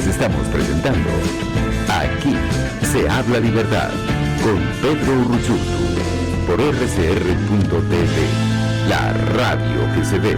Les estamos presentando Aquí se habla libertad con Pedro Urruchurtu por rcr.tv, la radio que se ve.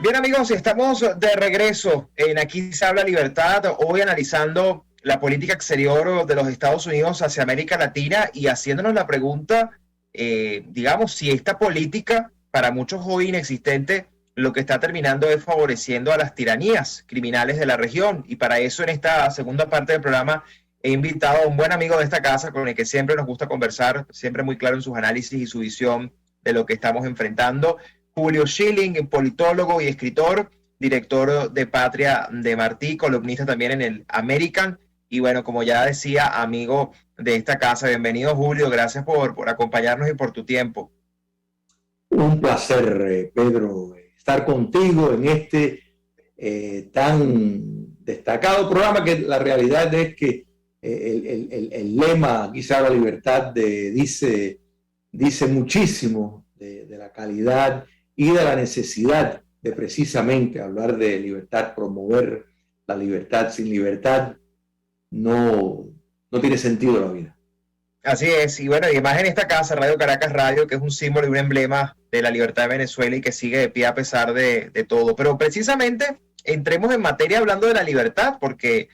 Bien amigos, estamos de regreso en Aquí se habla libertad, hoy analizando la política exterior de los Estados Unidos hacia América Latina y haciéndonos la pregunta, digamos, si esta política, para muchos hoy inexistente, lo que está terminando es favoreciendo a las tiranías criminales de la región. Y para eso, en esta segunda parte del programa, he invitado a un buen amigo de esta casa con el que siempre nos gusta conversar, siempre muy claro en sus análisis y su visión de lo que estamos enfrentando. Julio Schilling, politólogo y escritor, director de Patria de Martí, columnista también en el American. Y bueno, como ya decía, amigo de esta casa. Bienvenido, Julio. Gracias por acompañarnos y por tu tiempo. Un placer, Pedro, estar contigo en este tan destacado programa, que la realidad es que el lema Aquí se habla libertad dice muchísimo de la calidad y de la necesidad de precisamente hablar de libertad, promover la libertad. Sin libertad no tiene sentido la vida. Así es, y bueno, y además en esta casa, Radio Caracas Radio, que es un símbolo y un emblema de la libertad de Venezuela y que sigue de pie a pesar de todo. Pero precisamente entremos en materia hablando de la libertad, porque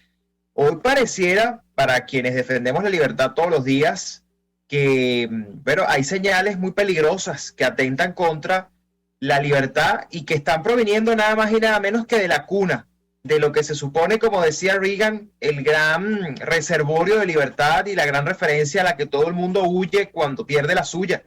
hoy pareciera, para quienes defendemos la libertad todos los días, que bueno, hay señales muy peligrosas que atentan contra la libertad y que están proviniendo nada más y nada menos que de la cuna, de lo que se supone, como decía Reagan, el gran reservorio de libertad y la gran referencia a la que todo el mundo huye cuando pierde la suya,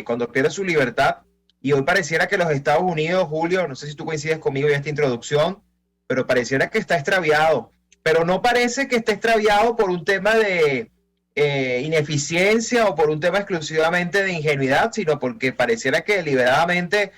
cuando pierde su libertad. Y hoy pareciera que los Estados Unidos, Julio, no sé si tú coincides conmigo en esta introducción, pero pareciera que está extraviado. Pero no parece que esté extraviado por un tema de ineficiencia o por un tema exclusivamente de ingenuidad, sino porque pareciera que deliberadamente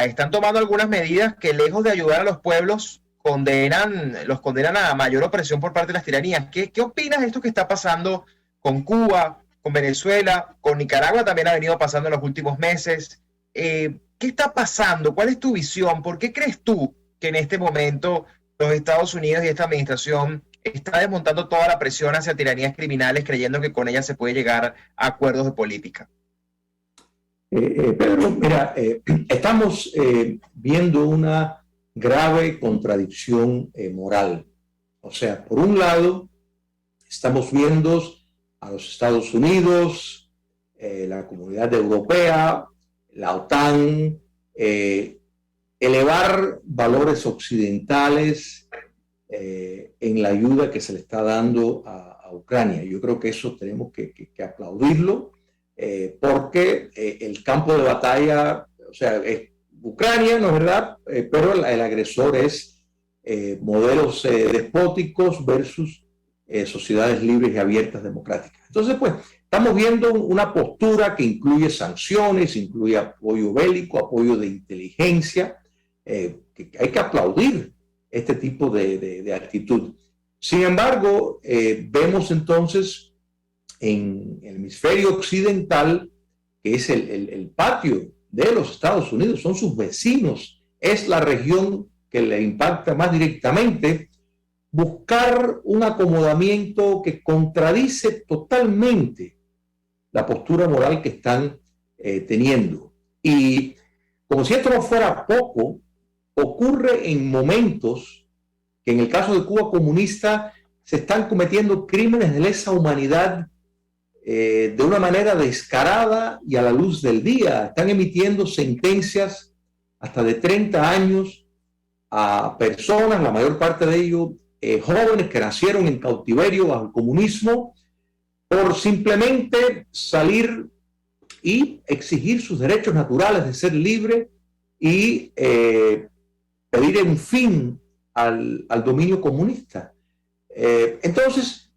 están tomando algunas medidas que, lejos de ayudar a los pueblos, los condenan a mayor opresión por parte de las tiranías. ¿Qué opinas de esto que está pasando con Cuba, con Venezuela, con Nicaragua? También ha venido pasando en los últimos meses. ¿Qué está pasando? ¿Cuál es tu visión? ¿Por qué crees tú que en este momento los Estados Unidos y esta administración está desmontando toda la presión hacia tiranías criminales, creyendo que con ellas se puede llegar a acuerdos de política? Pedro, mira, estamos viendo una grave contradicción moral. O sea, por un lado, estamos viendo a los Estados Unidos, la Comunidad Europea, la OTAN, elevar valores occidentales en la ayuda que se le está dando a Ucrania. Yo creo que eso tenemos que aplaudirlo, porque el campo de batalla, o sea, es Ucrania, ¿no es verdad? Pero el agresor es modelos despóticos versus sociedades libres y abiertas democráticas. Entonces, pues, estamos viendo una postura que incluye sanciones, incluye apoyo bélico, apoyo de inteligencia, que hay que aplaudir este tipo de actitud. Sin embargo, vemos entonces en el hemisferio occidental, que es el patio de los Estados Unidos, son sus vecinos, es la región que le impacta más directamente, buscar un acomodamiento que contradice totalmente la postura moral que están teniendo. Y como si esto no fuera poco, ocurre en momentos que en el caso de Cuba comunista se están cometiendo crímenes de lesa humanidad de una manera descarada y a la luz del día. Están emitiendo sentencias hasta de 30 años a personas, la mayor parte de ellos jóvenes que nacieron en cautiverio bajo el comunismo, por simplemente salir y exigir sus derechos naturales de ser libre y pedir un fin al dominio comunista. Entonces,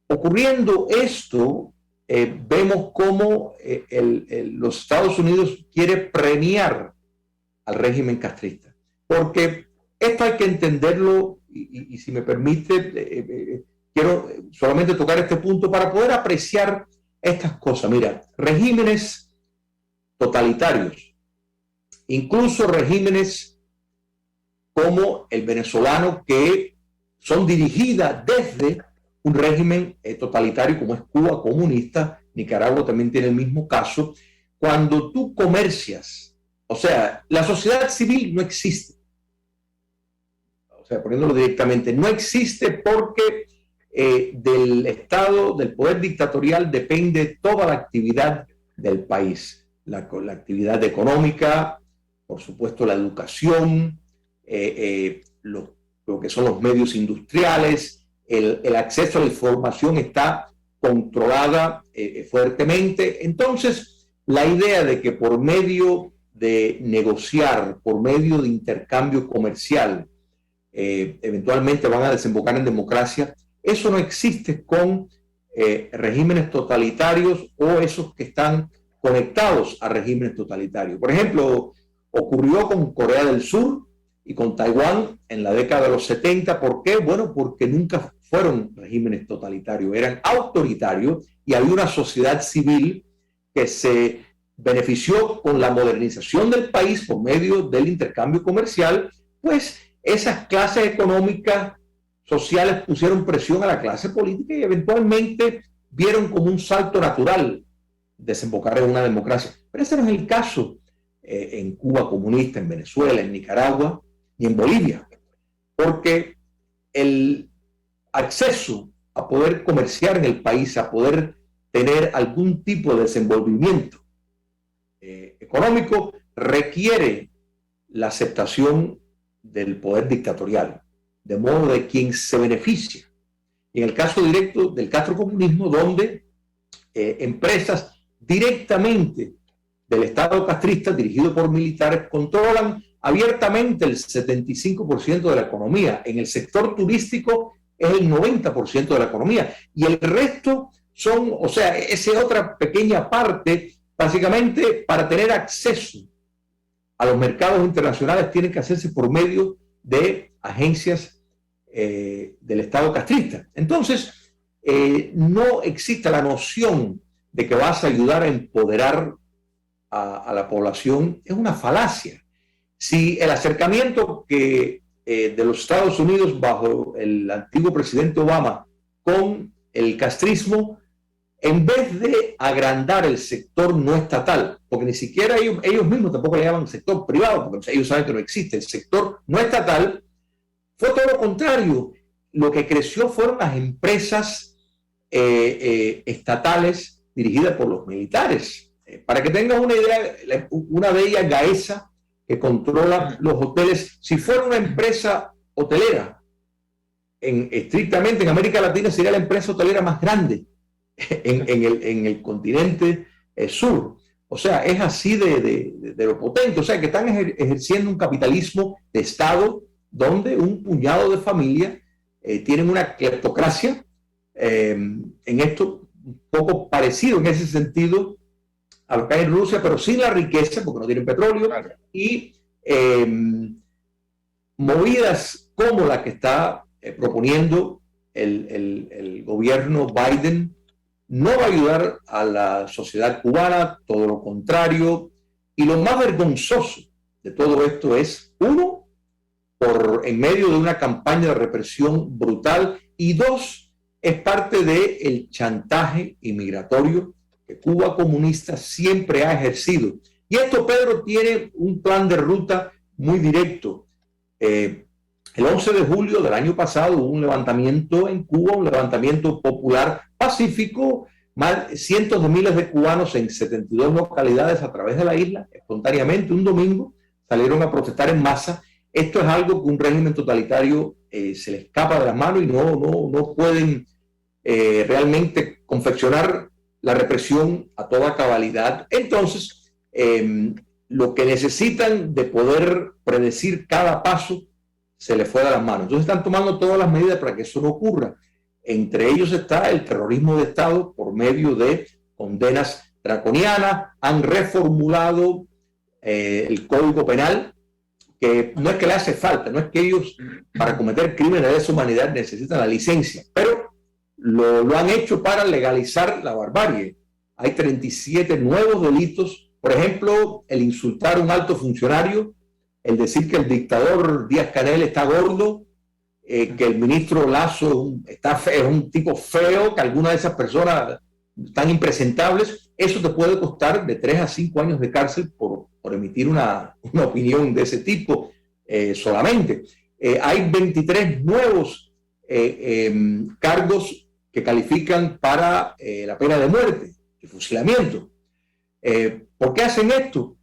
ocurriendo esto, vemos cómo los Estados Unidos quiere premiar al régimen castrista, porque esto hay que entenderlo, y si me permite, quiero solamente tocar este punto para poder apreciar estas cosas. Mira, regímenes totalitarios, incluso regímenes como el venezolano, que son dirigidas desde un régimen totalitario como es Cuba comunista. Nicaragua también tiene el mismo caso. Cuando tú comercias, o sea, la sociedad civil no existe. O sea, poniéndolo directamente, no existe porque del Estado, del poder dictatorial, depende toda la actividad del país. La actividad económica, por supuesto la educación, lo que son los medios industriales, el acceso a la información está controlada fuertemente. Entonces, la idea de que por medio de negociar, por medio de intercambio comercial, eventualmente van a desembocar en democracia, eso no existe con regímenes totalitarios o esos que están conectados a regímenes totalitarios. Por ejemplo, ocurrió con Corea del Sur y con Taiwán en la década de los 70. ¿Por qué? Bueno, porque nunca fueron regímenes totalitarios, eran autoritarios, y había una sociedad civil que se benefició con la modernización del país por medio del intercambio comercial. Pues esas clases económicas, sociales, pusieron presión a la clase política y eventualmente vieron como un salto natural desembocar en una democracia. Pero ese no es el caso en Cuba comunista, en Venezuela, en Nicaragua y en Bolivia, porque el acceso a poder comerciar en el país, a poder tener algún tipo de desenvolvimiento económico, requiere la aceptación del poder dictatorial, de modo de quien se beneficia. Y en el caso directo del castrocomunismo, donde empresas directamente del Estado castrista, dirigido por militares, controlan abiertamente el 75% de la economía. En el sector turístico es el 90% de la economía. Y el resto son, o sea, esa otra pequeña parte, básicamente para tener acceso a los mercados internacionales tienen que hacerse por medio de agencias del Estado castrista. Entonces, no existe la noción de que vas a ayudar a empoderar a la población. Es una falacia. Si el acercamiento que de los Estados Unidos bajo el antiguo presidente Obama con el castrismo, en vez de agrandar el sector no estatal, porque ni siquiera ellos mismos tampoco le llaman sector privado, porque ellos saben que no existe el sector no estatal, fue todo lo contrario. Lo que creció fueron las empresas estatales dirigidas por los militares. Para que tengan una idea, una de ellas, Gaesa, que controla los hoteles, si fuera una empresa hotelera, estrictamente en América Latina sería la empresa hotelera más grande en el continente sur. O sea, es así de lo potente. O sea, que están ejerciendo un capitalismo de Estado donde un puñado de familias tienen una cleptocracia, en esto un poco parecido en ese sentido a lo que hay en Rusia, pero sin la riqueza, porque no tienen petróleo, claro. Y movidas como la que está proponiendo el gobierno Biden, no va a ayudar a la sociedad cubana, todo lo contrario. Y lo más vergonzoso de todo esto es, uno, en medio de una campaña de represión brutal, y dos, es parte del chantaje inmigratorio que Cuba comunista siempre ha ejercido. Y esto, Pedro, tiene un plan de ruta muy directo. El 11 de julio del año pasado hubo un levantamiento en Cuba, un levantamiento popular pacífico, cientos de miles de cubanos en 72 localidades a través de la isla, espontáneamente un domingo, salieron a protestar en masa. Esto es algo que un régimen totalitario se le escapa de las manos y no pueden realmente confeccionar la represión a toda cabalidad. Entonces, lo que necesitan de poder predecir cada paso se les fue de las manos. Entonces están tomando todas las medidas para que eso no ocurra. Entre ellos está el terrorismo de Estado por medio de condenas draconianas. Han reformulado el Código Penal, que no es que le hace falta, no es que ellos para cometer crímenes de lesa humanidad necesitan la licencia, pero lo han hecho para legalizar la barbarie. Hay 37 nuevos delitos, por ejemplo, el insultar a un alto funcionario el decir que el dictador Díaz-Canel está gordo, que el ministro Lasso es un tipo feo, que algunas de esas personas están impresentables, eso te puede costar de 3 a 5 años de cárcel por emitir una opinión de ese tipo solamente. Hay 23 nuevos cargos que califican para la pena de muerte, el fusilamiento. ¿Por qué hacen esto?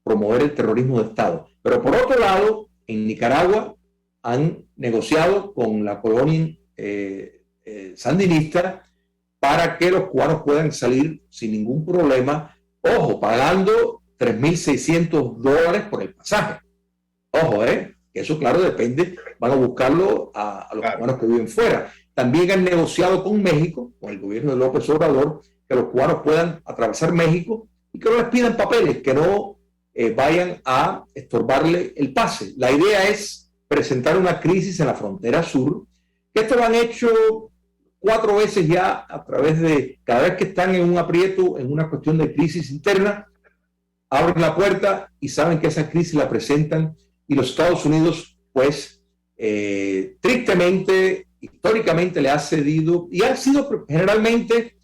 Promover el terrorismo de Estado. Pero por otro lado, en Nicaragua han negociado con la colonia sandinista para que los cubanos puedan salir sin ningún problema, ojo, pagando $3,600 por el pasaje. Ojo, eso claro depende, van a buscarlo a los cubanos que viven fuera. También han negociado con México, con el gobierno de López Obrador, que los cubanos puedan atravesar México y que no les pidan papeles, que no vayan a estorbarle el pase. La idea es presentar una crisis en la frontera sur, que esto lo han hecho 4 veces ya a través de, cada vez que están en un aprieto, en una cuestión de crisis interna, abren la puerta y saben que esa crisis la presentan y los Estados Unidos, pues, tristemente, históricamente le ha cedido y han sido generalmente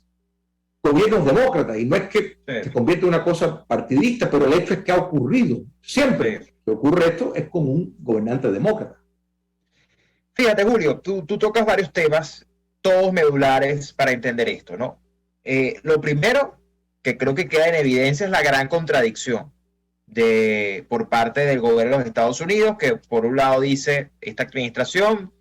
gobiernos demócratas, y no es que se convierte en una cosa partidista, pero el hecho es que ha ocurrido. Siempre que ocurre esto es con un gobernante demócrata. Fíjate, Julio, tú tocas varios temas, todos medulares para entender esto, ¿no? Lo primero que creo que queda en evidencia es la gran contradicción por parte del gobierno de los Estados Unidos, que por un lado dice esta administración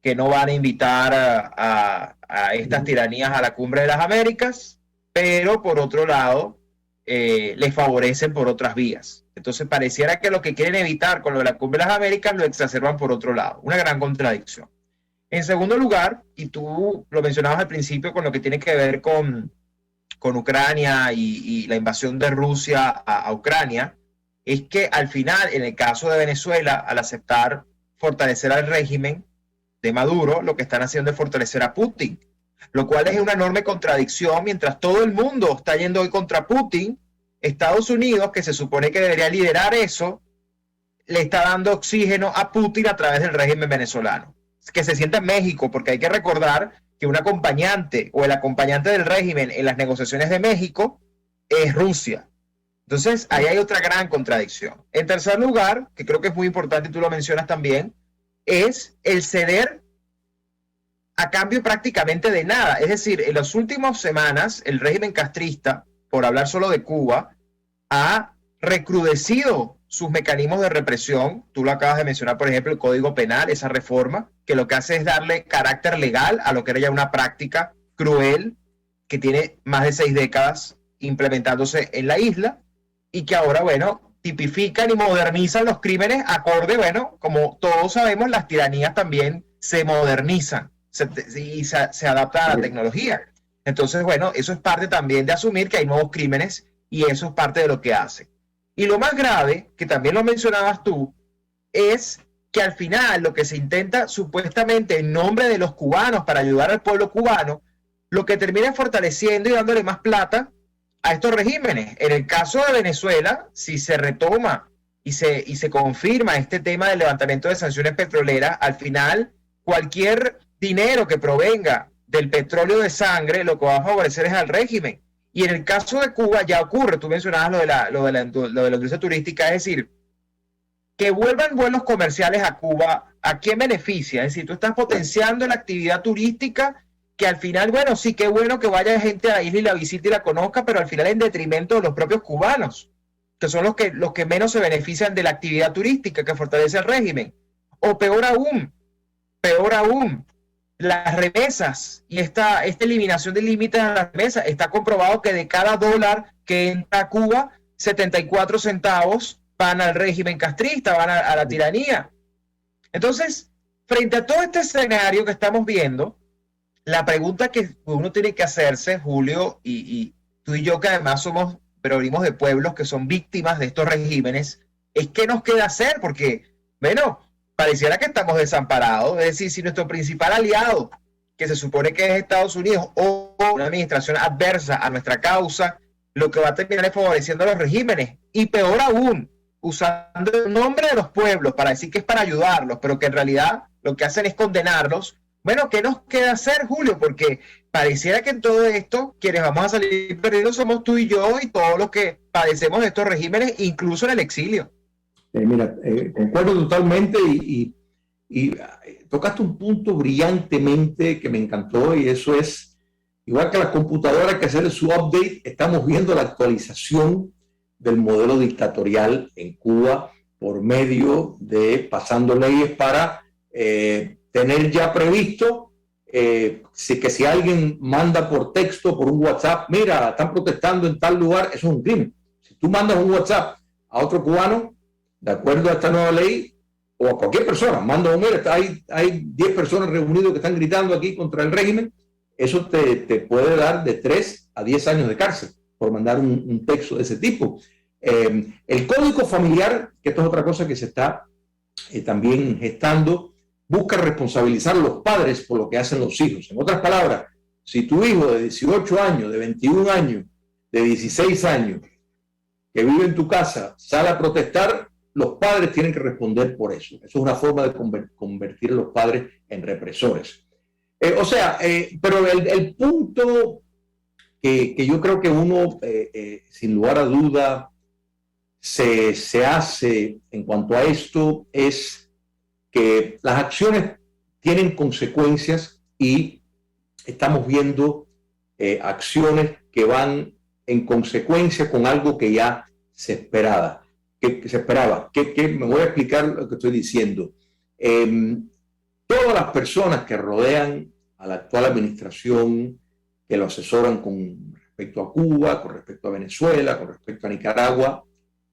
que no van a invitar a estas tiranías a la Cumbre de las Américas, pero por otro lado les favorecen por otras vías. Entonces pareciera que lo que quieren evitar con lo de la Cumbre de las Américas lo exacerban por otro lado. Una gran contradicción. En segundo lugar, y tú lo mencionabas al principio con lo que tiene que ver con Ucrania y la invasión de Rusia a Ucrania, es que al final, en el caso de Venezuela, al aceptar fortalecer al régimen de Maduro, lo que están haciendo es fortalecer a Putin, lo cual es una enorme contradicción. Mientras todo el mundo está yendo hoy contra Putin, Estados Unidos, que se supone que debería liderar eso, le está dando oxígeno a Putin a través del régimen venezolano, que se sienta en México, porque hay que recordar que un acompañante o el acompañante del régimen en las negociaciones de México es Rusia. Entonces, ahí hay otra gran contradicción. En tercer lugar, que creo que es muy importante y tú lo mencionas también, es el ceder a cambio prácticamente de nada. Es decir, en las últimas semanas, el régimen castrista, por hablar solo de Cuba, ha recrudecido sus mecanismos de represión. Tú lo acabas de mencionar, por ejemplo, el Código Penal, esa reforma, que lo que hace es darle carácter legal a lo que era ya una práctica cruel que tiene más de 6 décadas implementándose en la isla y que ahora, bueno, tipifican y modernizan los crímenes acorde, bueno, como todos sabemos, las tiranías también se modernizan y se adaptan a la tecnología. Entonces, bueno, eso es parte también de asumir que hay nuevos crímenes y eso es parte de lo que hace. Y lo más grave, que también lo mencionabas tú, es que al final lo que se intenta supuestamente en nombre de los cubanos para ayudar al pueblo cubano, lo que termina es fortaleciendo y dándole más plata a estos regímenes. En el caso de Venezuela, si se retoma y se confirma este tema del levantamiento de sanciones petroleras, al final cualquier dinero que provenga del petróleo de sangre lo que va a favorecer es al régimen. Y en el caso de Cuba ya ocurre, tú mencionabas lo de la industria turística, es decir, que vuelvan vuelos comerciales a Cuba, ¿a quién beneficia? Es decir, tú estás potenciando la actividad turística que al final, bueno, sí, qué bueno que vaya gente a la isla y la visite y la conozca, pero al final en detrimento de los propios cubanos, que son los que menos se benefician de la actividad turística que fortalece el régimen. O peor aún, las remesas y esta eliminación de límites a las remesas. Está comprobado que de cada dólar que entra a Cuba, 74 centavos van al régimen castrista, van a la tiranía. Entonces, frente a todo este escenario que estamos viendo, la pregunta que uno tiene que hacerse, Julio, y tú y yo, que además venimos de pueblos que son víctimas de estos regímenes, es qué nos queda hacer, porque, bueno, pareciera que estamos desamparados. Es decir, si nuestro principal aliado, que se supone que es Estados Unidos, o una administración adversa a nuestra causa, lo que va a terminar es favoreciendo a los regímenes. Y peor aún, usando el nombre de los pueblos para decir que es para ayudarlos, pero que en realidad lo que hacen es condenarlos. Bueno, ¿qué nos queda hacer, Julio? Porque pareciera que en todo esto, quienes vamos a salir perdidos somos tú y yo y todos los que padecemos de estos regímenes, incluso en el exilio. Mira, concuerdo totalmente y tocaste un punto brillantemente que me encantó, y eso es, igual que la computadora que hacer su update, estamos viendo la actualización del modelo dictatorial en Cuba por medio de pasando leyes para tener ya previsto que si alguien manda por texto, por un WhatsApp, mira, están protestando en tal lugar, eso es un crimen. Si tú mandas un WhatsApp a otro cubano, de acuerdo a esta nueva ley, o a cualquier persona, manda un mail, hay 10 personas reunidas que están gritando aquí contra el régimen, eso te puede dar de 3 a 10 años de cárcel por mandar un texto de ese tipo. El código familiar, que esto es otra cosa que se está también gestando, busca responsabilizar a los padres por lo que hacen los hijos. En otras palabras, si tu hijo de 18 años, de 21 años, de 16 años, que vive en tu casa, sale a protestar, los padres tienen que responder por eso. Eso es una forma de convertir a los padres en represores. Pero el punto que yo creo que uno, sin lugar a duda, se hace en cuanto a esto es que las acciones tienen consecuencias y estamos viendo acciones que van en consecuencia con algo que ya se esperaba. Me voy a explicar lo que estoy diciendo. Todas las personas que rodean a la actual administración, que lo asesoran con respecto a Cuba, con respecto a Venezuela, con respecto a Nicaragua,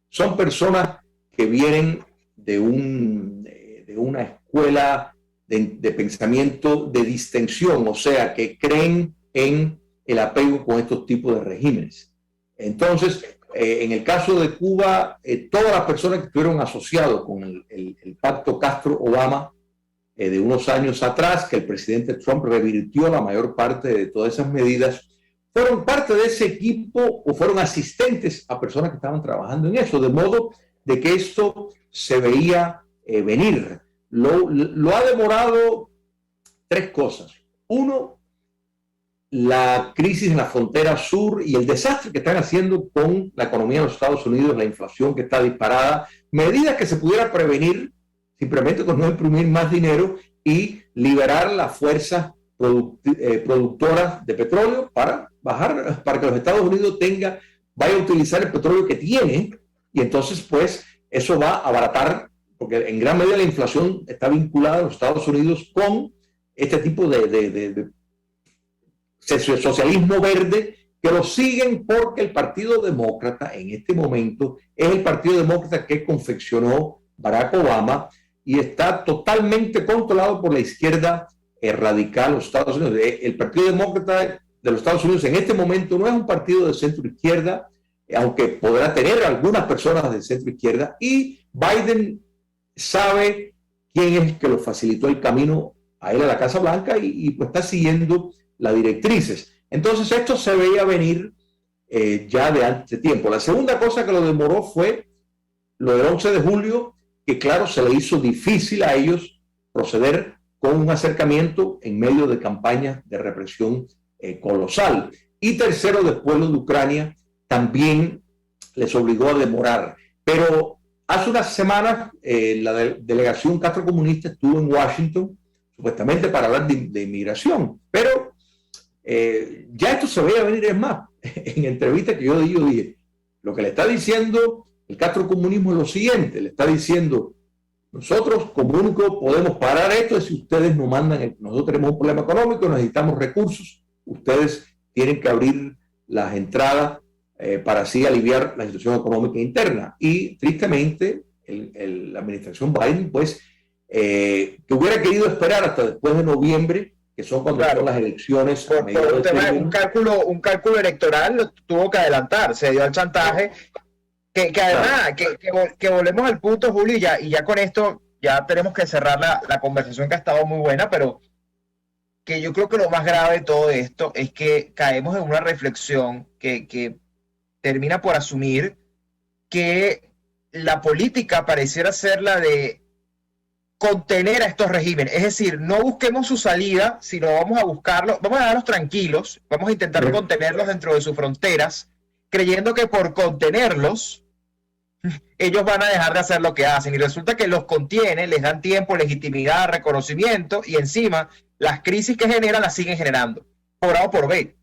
son personas que vienen de una escuela de pensamiento de distensión, o sea, que creen en el apego con estos tipos de regímenes. Entonces, en el caso de Cuba, todas las personas que estuvieron asociadas con el pacto Castro-Obama de unos años atrás, que el presidente Trump revirtió la mayor parte de todas esas medidas, fueron parte de ese equipo o fueron asistentes a personas que estaban trabajando en eso, de modo de que esto se veía venir. Lo ha demorado 3 cosas. Uno, la crisis en la frontera sur y el desastre que están haciendo con la economía de los Estados Unidos, la inflación que está disparada, medidas que se pudiera prevenir simplemente con no imprimir más dinero y liberar las fuerzas productoras de petróleo para que los Estados Unidos vaya a utilizar el petróleo que tiene, y entonces pues eso va a abaratar, porque en gran medida la inflación está vinculada a los Estados Unidos con este tipo de socialismo verde, que lo siguen porque el Partido Demócrata en este momento es el Partido Demócrata que confeccionó Barack Obama y está totalmente controlado por la izquierda radical de los Estados Unidos. El Partido Demócrata de los Estados Unidos en este momento no es un partido de centro izquierda, aunque podrá tener algunas personas de centro izquierda, y Biden sabe quién es el que lo facilitó el camino a él a la Casa Blanca y pues está siguiendo las directrices. Entonces esto se veía venir ya de antes de tiempo. La segunda cosa que lo demoró fue lo del 11 de julio, que claro, se le hizo difícil a ellos proceder con un acercamiento en medio de campañas de represión colosal. Y tercero, después lo de Ucrania también les obligó a demorar. Pero hace unas semanas la delegación castrocomunista estuvo en Washington, supuestamente para hablar de inmigración, pero ya esto se veía venir. Es más, en entrevistas que yo dije, lo que le está diciendo el castrocomunismo es lo siguiente, le está diciendo: nosotros como único podemos parar esto es si ustedes nos mandan, nosotros tenemos un problema económico, necesitamos recursos, ustedes tienen que abrir las entradas para así aliviar la situación económica interna. Y tristemente la administración Biden pues que hubiera querido esperar hasta después de noviembre, que son cuando son las elecciones. Por un tema, un cálculo electoral lo tuvo que adelantar, se dio al chantaje. Que además, que volvemos al punto, Julio, y ya con esto ya tenemos que cerrar la conversación, que ha estado muy buena, pero que yo creo que lo más grave de todo esto es que caemos en una reflexión que termina por asumir que la política pareciera ser la de contener a estos regímenes. Es decir, no busquemos su salida, sino vamos a buscarlos, vamos a dejarlos tranquilos, vamos a intentar contenerlos dentro de sus fronteras, creyendo que por contenerlos ellos van a dejar de hacer lo que hacen. Y resulta que los contienen, les dan tiempo, legitimidad, reconocimiento, y encima las crisis que generan las siguen generando, por A o por B,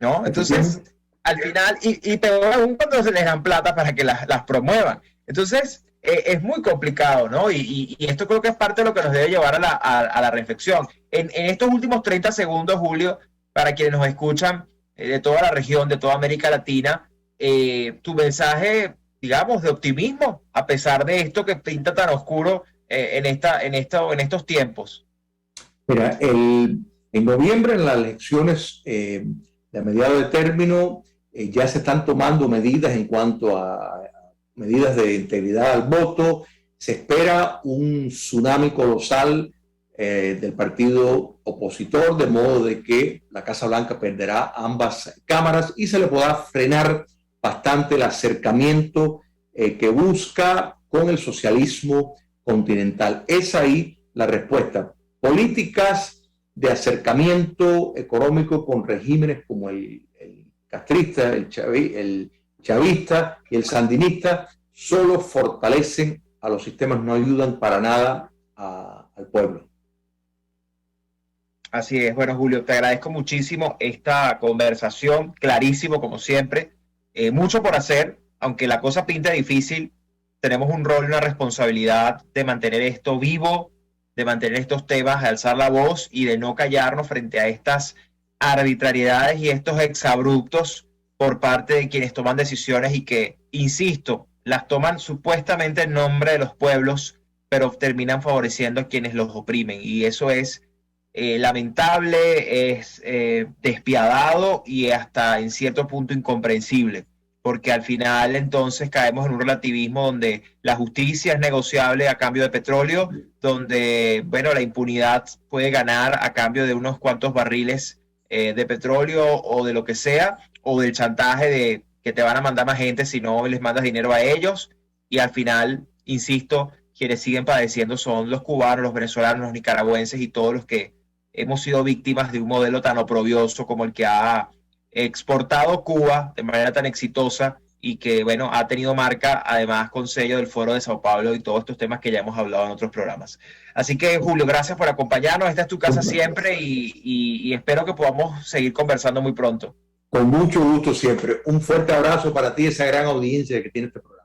¿no? Entonces, al final, y peor aún cuando se les dan plata para que las promuevan. Entonces, es muy complicado, ¿no? Y esto creo que es parte de lo que nos debe llevar a la reflexión. En estos últimos 30 segundos, Julio, para quienes nos escuchan de toda la región, de toda América Latina, tu mensaje, digamos, de optimismo, a pesar de esto que pinta tan oscuro en estos tiempos. Mira, en noviembre, en las elecciones de mediados de término, ya se están tomando medidas en cuanto a medidas de integridad al voto. Se espera un tsunami colosal del partido opositor, de modo de que la Casa Blanca perderá ambas cámaras y se le podrá frenar bastante el acercamiento que busca con el socialismo continental. Es ahí la respuesta. Políticas de acercamiento económico con regímenes como el castrista, el chavista y el sandinista solo fortalecen a los sistemas, no ayudan para nada al pueblo. Así es. Bueno, Julio, te agradezco muchísimo esta conversación, clarísimo como siempre. Mucho por hacer, aunque la cosa pinta difícil, tenemos un rol y una responsabilidad de mantener esto vivo, de mantener estos temas, de alzar la voz y de no callarnos frente a estas arbitrariedades y estos exabruptos por parte de quienes toman decisiones y que, insisto, las toman supuestamente en nombre de los pueblos, pero terminan favoreciendo a quienes los oprimen. Y eso es lamentable, es despiadado y hasta en cierto punto incomprensible, porque al final entonces caemos en un relativismo donde la justicia es negociable a cambio de petróleo, donde, bueno, la impunidad puede ganar a cambio de unos cuantos barriles de petróleo o de lo que sea, o del chantaje de que te van a mandar más gente si no les mandas dinero a ellos, y al final, insisto, quienes siguen padeciendo son los cubanos, los venezolanos, los nicaragüenses y todos los que hemos sido víctimas de un modelo tan oprobioso como el que ha exportado Cuba de manera tan exitosa y que, bueno, ha tenido marca, además, con sello del Foro de Sao Paulo y todos estos temas que ya hemos hablado en otros programas. Así que, Julio, gracias por acompañarnos. Esta es tu casa siempre y espero que podamos seguir conversando muy pronto. Con mucho gusto siempre. Un fuerte abrazo para ti, esa gran audiencia que tiene este programa.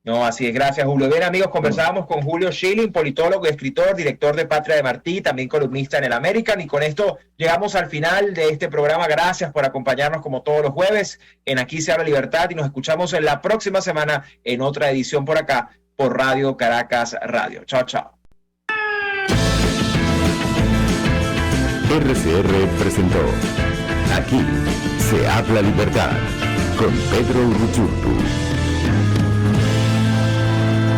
No, así es, gracias, Julio. Bien, amigos, conversábamos con Julio Schilling, politólogo y escritor, director de Patria de Martí, también columnista en el American, y con esto llegamos al final de este programa. Gracias por acompañarnos como todos los jueves en Aquí se habla libertad, y nos escuchamos en la próxima semana en otra edición por acá, por Radio Caracas Radio. Chao, chao. RCR presentó Aquí se habla libertad con Pedro Uruchurtu.